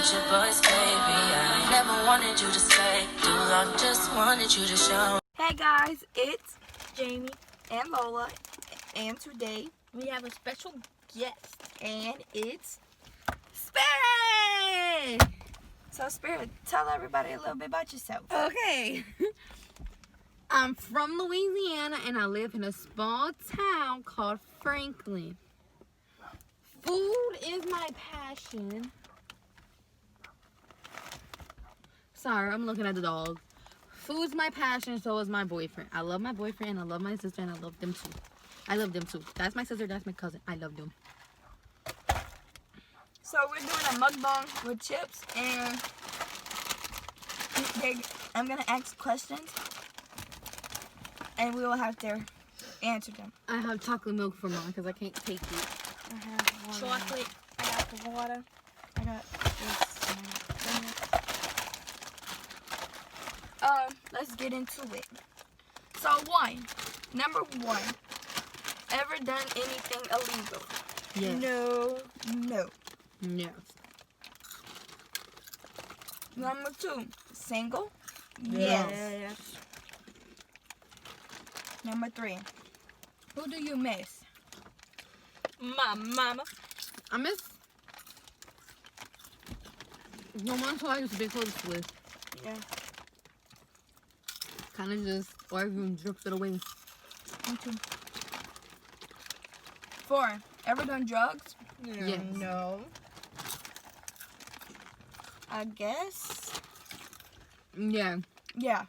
with your voice, baby. I never wanted you to stay too long, just wanted you to show. Hey guys, it's Jamie and Lola, and today we have a special guest, and it's Spirit. So Spirit, tell everybody a little bit about yourself. Okay. I'm from Louisiana and I live in a small town called Franklin. Food is my passion. Sorry, I'm looking at the dog. Food's my passion, so is my boyfriend. I love my boyfriend, I love my sister, and I love them too. I love them too. That's my sister, that's my cousin. I love them. So we're doing a mukbang with chips, and I'm gonna ask questions, and we will have to answer them. I have chocolate milk for mine because I can't take it. I have water. Chocolate. I got the water. I got this. Let's get into it. So number one, ever done anything illegal? Yes. No. Yes. Number two, single? Yes. Number three, who do you miss? My mama. I miss no one who I used to be close with. Yeah. Kind of just arguing, drifted away. Me too. Four, ever done drugs? Yes. No. I guess. Yeah. Yeah.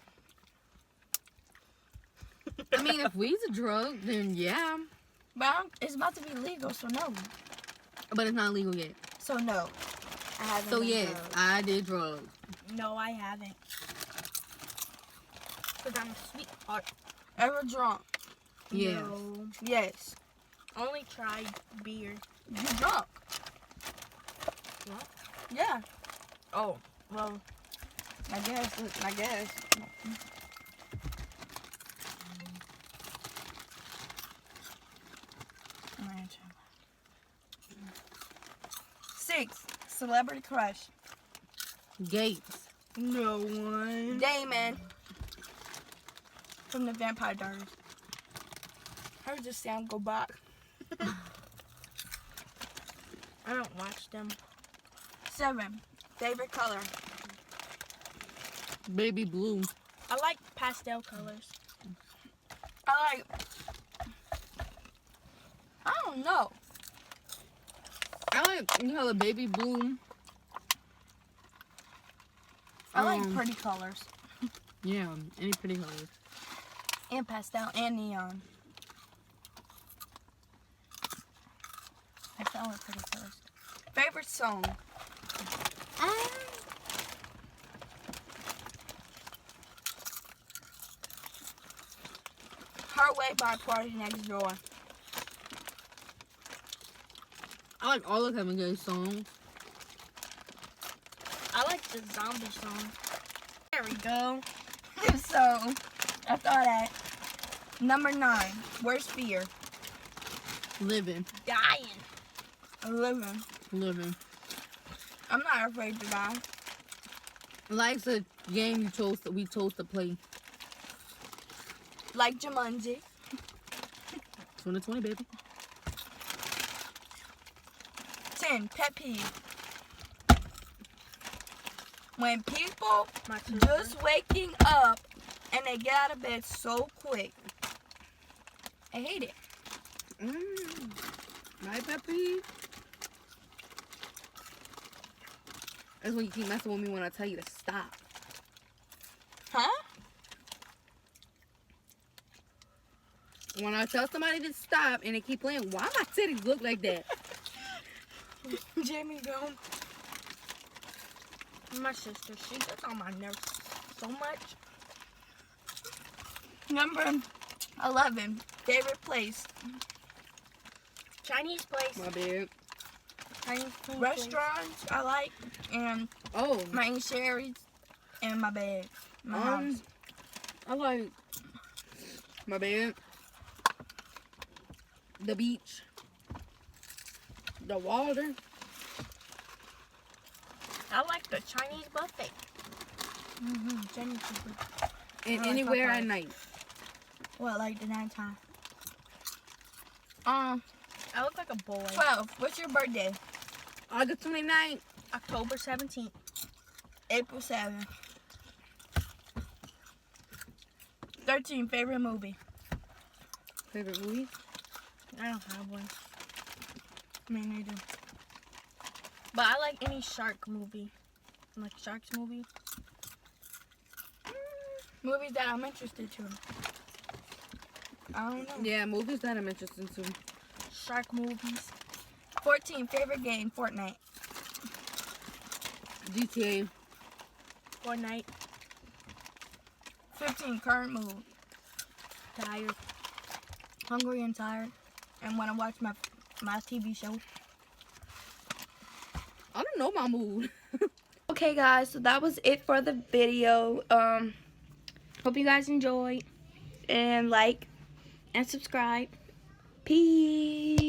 I mean, if weed's a drug, then yeah. But it's about to be legal, so no. But it's not legal yet. So no. I haven't. So done yes, drugs. I did drugs. No, I haven't. Because I'm a sweetheart. Ever drunk? Yes. No. Yes. Only tried beer. You drunk? What? Yeah. Oh, well, I guess. Six, celebrity crush. Gates. no one. Damon. From the Vampire Diaries. Heard this sound go back. I don't watch them. 7, favorite color. Baby blue. I like pastel colors. I don't know. I like the baby blue. I like pretty colors. Yeah, any pretty colors. And pastel and neon. I found pretty colors. Favorite song. Her Way by Party Next Door. I like all of Kevin Gates songs. I like the zombie song. There we go. So, after all that, number 9, worst fear. Living. Dying. Living. I'm not afraid to die. Life's a game we chose to play. Like Jumanji. 2020, baby. 10, pet peeve. When people My children. just waking up and they get out of bed so quick. I hate it. My pet peeve. That's when you keep messing with me when I tell you to stop. Huh? When I tell somebody to stop and they keep playing, why my titties look like that? Jamie, go. My sister, she gets on my nerves so much. Number 11, favorite place. Chinese place. My bad. Chinese food Restaurants I like, and Oh, my Aunt Sherry's, and my bed. My house. I like my bed, the beach, the water. I The Chinese buffet. Chinese buffet. And like anywhere Popeyes. at night. What, like the nighttime? I look like a boy. 12. What's your birthday? August 29th. October 17th. April 7th. 13. Favorite movie? Favorite movie? I don't have one. Me neither. But I like any shark movie. Like sharks movie. Movies that I'm interested to. I don't know. Yeah, movies that I'm interested in. Shark movies. 14. Favorite game? Fortnite. GTA. Fortnite. 15. Current mood. Tired. Hungry and tired. And want to watch my TV show. I don't know my mood. Okay, guys. So that was it for the video. Hope you guys enjoyed. And like and subscribe. Peace.